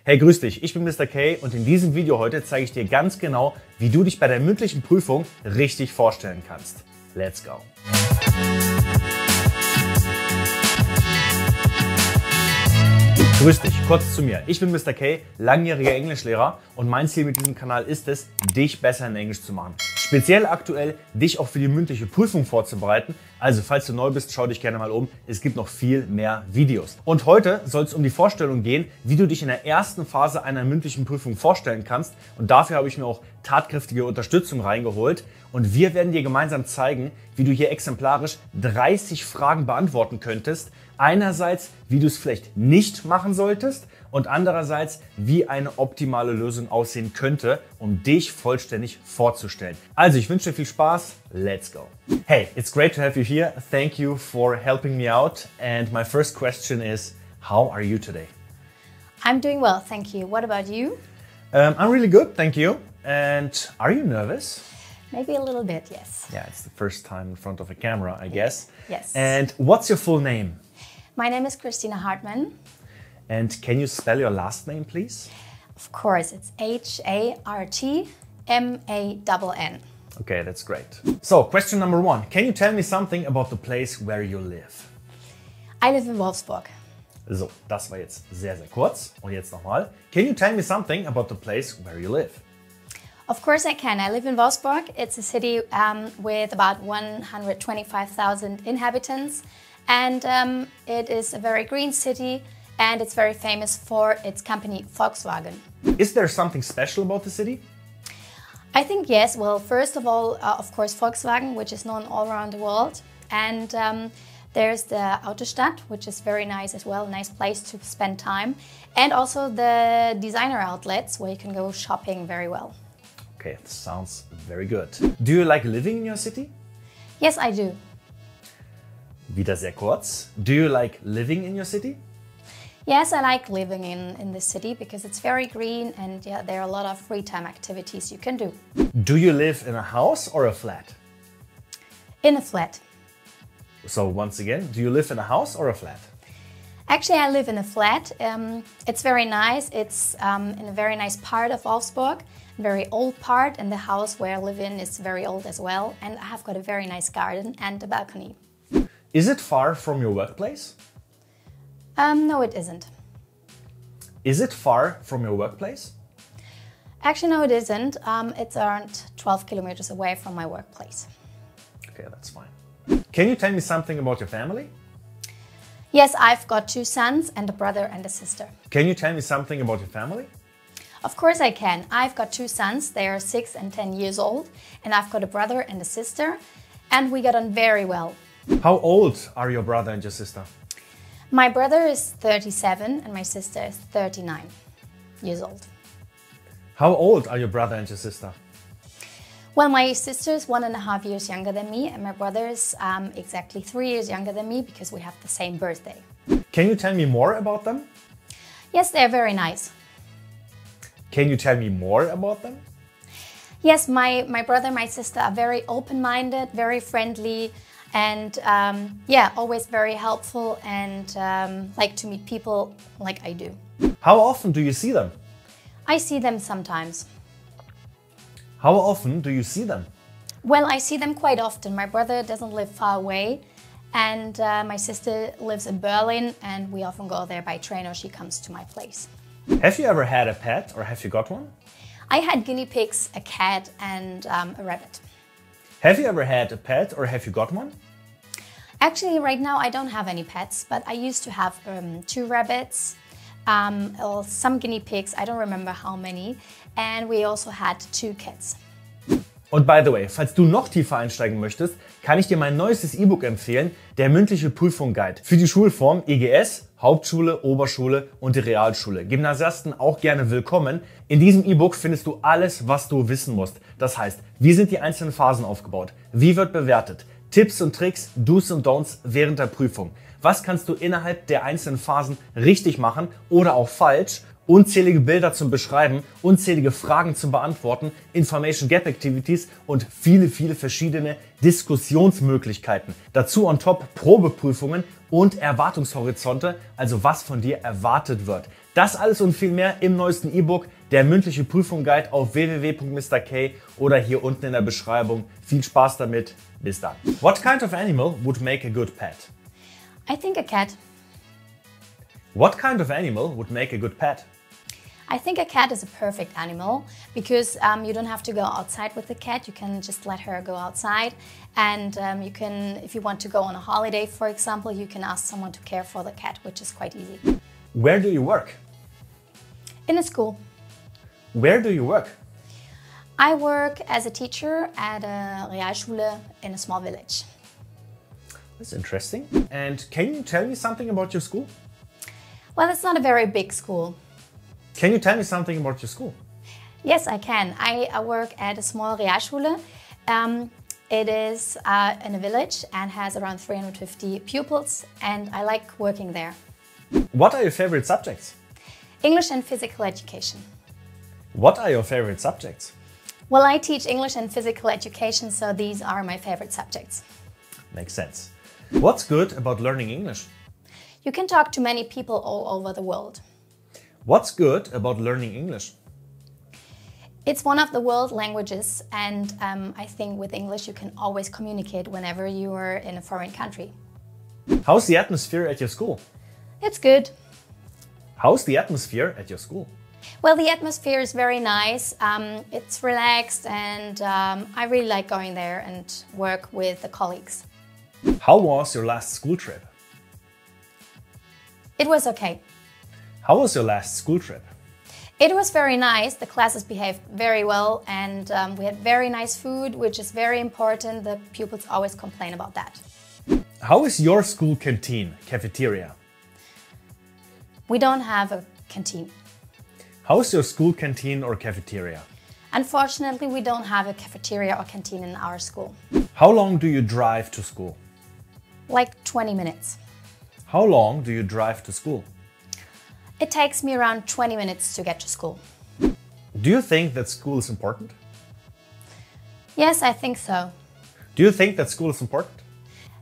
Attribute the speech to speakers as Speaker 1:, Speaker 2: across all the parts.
Speaker 1: Hey, grüß dich, ich bin Mr. K und in diesem Video heute zeige ich dir ganz genau, wie du dich bei der mündlichen Prüfung richtig vorstellen kannst. Let's go! Grüß dich, kurz zu mir. Ich bin Mr. K, langjähriger Englischlehrer und mein Ziel mit diesem Kanal ist es, dich besser in Englisch zu machen. Speziell aktuell, dich auch für die mündliche Prüfung vorzubereiten. Also, falls du neu bist, schau dich gerne mal um. Es gibt noch viel mehr Videos. Und heute soll es um die Vorstellung gehen, wie du dich in der ersten Phase einer mündlichen Prüfung vorstellen kannst. Und dafür habe ich mir auch tatkräftige Unterstützung reingeholt. Und wir werden dir gemeinsam zeigen, wie du hier exemplarisch 30 Fragen beantworten könntest. Einerseits, wie du es vielleicht nicht machen solltest und andererseits, wie eine optimale Lösung aussehen könnte, um dich vollständig vorzustellen. Also, ich wünsche dir viel Spaß. Let's go. Hey, it's great to have you here. Thank you for helping me out. And my first question is, how are you today?
Speaker 2: I'm doing well, thank you. What about you?
Speaker 1: I'm really good, thank you. And are you nervous?
Speaker 2: Maybe a little bit, yes.
Speaker 1: Yeah, it's the first time in front of a camera, I guess.
Speaker 2: Yes.
Speaker 1: And what's your full name?
Speaker 2: My name is Christina Hartmann.
Speaker 1: And can you spell your last name, please?
Speaker 2: Of course, it's Hartmann.
Speaker 1: Okay, that's great. So, question number one. Can you tell me something about the place where you live?
Speaker 2: I live in Wolfsburg.
Speaker 1: So, das war jetzt sehr, sehr kurz. Und jetzt nochmal. Can you tell me something about the place where you live?
Speaker 2: Of course I can. I live in Wolfsburg. It's a city with about 125,000 inhabitants. And it is a very green city and it's very famous for its company Volkswagen.
Speaker 1: Is there something special about the city?
Speaker 2: I think yes. Well, first of all, of course, Volkswagen, which is known all around the world. And there's the Autostadt, which is very nice as well, a nice place to spend time. And also the designer outlets where you can go shopping very well.
Speaker 1: Okay, that sounds very good. Do you like living in your city?
Speaker 2: Yes, I do.
Speaker 1: Wieder sehr kurz. Do you like living in your city?
Speaker 2: Yes, I like living in this city because it's very green and yeah, there are a lot of free time activities you can do.
Speaker 1: Do you live in a house or a flat?
Speaker 2: In a flat.
Speaker 1: So once again, do you live in a house or a flat?
Speaker 2: Actually, I live in a flat. It's very nice. It's in a very nice part of Wolfsburg, a very old part, and the house where I live in is very old as well. And I have got a very nice garden and a balcony.
Speaker 1: Is it far from your workplace?
Speaker 2: No, it isn't.
Speaker 1: Is it far from your workplace?
Speaker 2: Actually, no, it isn't. It's around 12 kilometers away from my workplace.
Speaker 1: Okay, that's fine. Can you tell me something about your family?
Speaker 2: Yes, I've got 2 sons and a brother and a sister.
Speaker 1: Can you tell me something about your family?
Speaker 2: Of course I can. I've got 2 sons, they are 6 and 10 years old, and I've got a brother and a sister, and we get on very well.
Speaker 1: How old are your brother and your sister?
Speaker 2: My brother is 37 and my sister is 39 years old.
Speaker 1: How old are your brother and your sister?
Speaker 2: Well, my sister is 1.5 years younger than me and my brother is exactly 3 years younger than me because we have the same birthday.
Speaker 1: Can you tell me more about them?
Speaker 2: Yes, they're very nice.
Speaker 1: Can you tell me more about them?
Speaker 2: Yes, my brother and my sister are very open-minded, very friendly, and yeah, always very helpful and like to meet people like I do.
Speaker 1: How often do you see them?
Speaker 2: I see them sometimes.
Speaker 1: How often do you see them?
Speaker 2: Well, I see them quite often. My brother doesn't live far away and my sister lives in Berlin and we often go there by train or she comes to my place.
Speaker 1: Have you ever had a pet or have you got one?
Speaker 2: I had guinea pigs, a cat and a rabbit.
Speaker 1: Have you ever had a pet or have you got one?
Speaker 2: Actually, right now I don't have any pets, but I used to have 2 rabbits, some guinea pigs, I don't remember how many, and we also had 2 cats.
Speaker 1: Und by the way, falls du noch tiefer einsteigen möchtest, kann ich dir mein neuestes E-Book empfehlen, der Mündliche Prüfung Guide für die Schulform EGS, Hauptschule, Oberschule und die Realschule. Gymnasiasten auch gerne willkommen. In diesem E-Book findest du alles, was du wissen musst. Das heißt, wie sind die einzelnen Phasen aufgebaut? Wie wird bewertet? Tipps und Tricks, Do's und Don'ts während der Prüfung. Was kannst du innerhalb der einzelnen Phasen richtig machen oder auch falsch? Unzählige Bilder zum Beschreiben, unzählige Fragen zum Beantworten, Information Gap Activities und viele verschiedene Diskussionsmöglichkeiten. Dazu on top Probeprüfungen und Erwartungshorizonte, also was von dir erwartet wird. Das alles und viel mehr im neuesten E-Book, der mündliche Prüfung Guide auf www.mrk oder hier unten in der Beschreibung. Viel Spaß damit, bis dann. What kind of animal would make a good pet?
Speaker 2: I think a cat.
Speaker 1: What kind of animal would make a good pet?
Speaker 2: I think a cat is a perfect animal because you don't have to go outside with the cat. You can just let her go outside, and you can, if you want to go on a holiday, for example, you can ask someone to care for the cat, which is quite easy.
Speaker 1: Where do you work?
Speaker 2: In a school.
Speaker 1: Where do you work?
Speaker 2: I work as a teacher at a Realschule in a small village.
Speaker 1: That's interesting. And can you tell me something about your school?
Speaker 2: Well, it's not a very big school.
Speaker 1: Can you tell me something about your school?
Speaker 2: Yes, I can. I work at a small Realschule. It is in a village and has around 350 pupils, and I like working there.
Speaker 1: What are your favorite subjects?
Speaker 2: English and physical education.
Speaker 1: What are your favorite subjects?
Speaker 2: Well, I teach English and physical education, so these are my favorite subjects.
Speaker 1: Makes sense. What's good about learning English?
Speaker 2: You can talk to many people all over the world.
Speaker 1: What's good about learning English?
Speaker 2: It's one of the world languages, and I think with English you can always communicate whenever you are in a foreign country.
Speaker 1: How's the atmosphere at your school?
Speaker 2: It's good.
Speaker 1: How's the atmosphere at your school?
Speaker 2: Well, the atmosphere is very nice. It's relaxed, and I really like going there and work with the colleagues.
Speaker 1: How was your last school trip?
Speaker 2: It was okay.
Speaker 1: How was your last school trip?
Speaker 2: It was very nice. The classes behaved very well, and we had very nice food, which is very important. The pupils always complain about that.
Speaker 1: How is your school canteen, cafeteria?
Speaker 2: We don't have a canteen.
Speaker 1: How's your school canteen or cafeteria?
Speaker 2: Unfortunately, we don't have a cafeteria or canteen in our school.
Speaker 1: How long do you drive to school?
Speaker 2: Like 20 minutes.
Speaker 1: How long do you drive to school?
Speaker 2: It takes me around 20 minutes to get to school.
Speaker 1: Do you think that school is important?
Speaker 2: Yes, I think so.
Speaker 1: Do you think that school is important?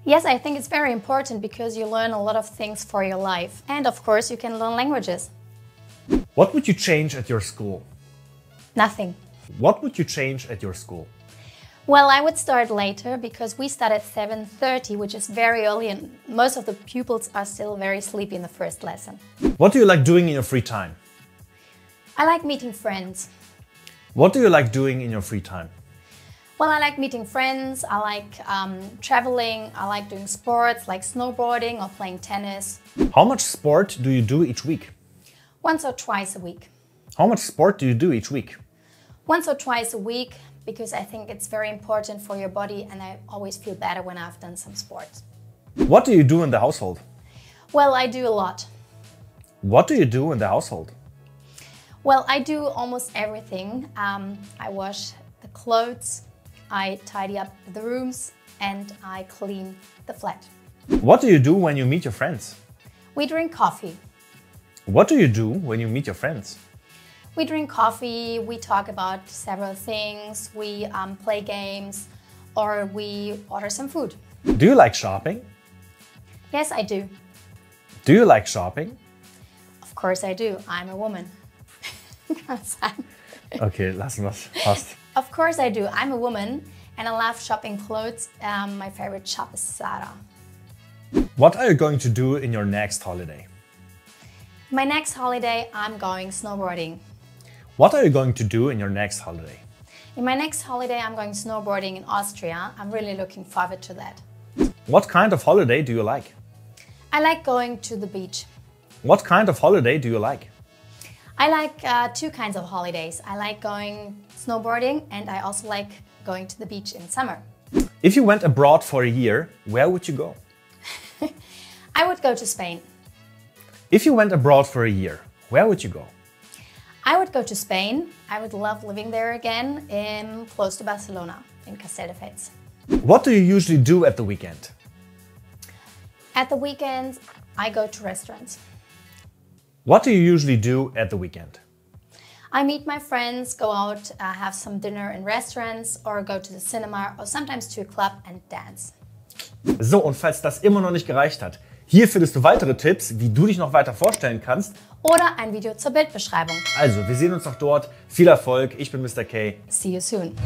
Speaker 2: Yes, I think it's very important because you learn a lot of things for your life. And of course, you can learn languages.
Speaker 1: What would you change at your school?
Speaker 2: Nothing.
Speaker 1: What would you change at your school?
Speaker 2: Well, I would start later because we start at 7:30, which is very early, and most of the pupils are still very sleepy in the first lesson.
Speaker 1: What do you like doing in your free time?
Speaker 2: I like meeting friends.
Speaker 1: What do you like doing in your free time?
Speaker 2: Well, I like meeting friends, I like traveling, I like doing sports like snowboarding or playing tennis.
Speaker 1: How much sport do you do each week?
Speaker 2: Once or twice a week.
Speaker 1: How much sport do you do each week?
Speaker 2: Once or twice a week, because I think it's very important for your body, and I always feel better when I've done some sports.
Speaker 1: What do you do in the household?
Speaker 2: Well, I do a lot.
Speaker 1: What do you do in the household?
Speaker 2: Well, I do almost everything. I wash the clothes, I tidy up the rooms, and I clean the flat.
Speaker 1: What do you do when you meet your friends?
Speaker 2: We drink coffee.
Speaker 1: What do you do when you meet your friends?
Speaker 2: We drink coffee, we talk about several things, we play games, or we order some food.
Speaker 1: Do you like shopping?
Speaker 2: Yes, I do.
Speaker 1: Do you like shopping?
Speaker 2: Of course I do. I'm a woman.
Speaker 1: Okay, lassen wir's. Passt.
Speaker 2: Of course I do. I'm a woman and I love shopping clothes. My favorite shop is Zara.
Speaker 1: What are you going to do in your next holiday?
Speaker 2: My next holiday, I'm going snowboarding.
Speaker 1: What are you going to do in your next holiday?
Speaker 2: In my next holiday, I'm going snowboarding in Austria. I'm really looking forward to that.
Speaker 1: What kind of holiday do you like?
Speaker 2: I like going to the beach.
Speaker 1: What kind of holiday do you like?
Speaker 2: I like two kinds of holidays. I like going snowboarding, and I also like going to the beach in summer.
Speaker 1: If you went abroad for a year, where would you go?
Speaker 2: I would go to Spain.
Speaker 1: If you went abroad for a year, where would you go?
Speaker 2: I would go to Spain. I would love living there again, close to Barcelona, in Castelldefels.
Speaker 1: What do you usually do at the weekend?
Speaker 2: At the weekends, I go to restaurants.
Speaker 1: What do you usually do at the weekend?
Speaker 2: I meet my friends, go out, have some dinner in restaurants or go to the cinema or sometimes to a club and dance.
Speaker 1: So, und falls das immer noch nicht gereicht hat, hier findest du weitere Tipps, wie du dich noch weiter vorstellen kannst.
Speaker 2: Oder ein Video zur Bildbeschreibung.
Speaker 1: Also, wir sehen uns noch dort. Viel Erfolg, ich bin Mr. K.
Speaker 2: See you soon.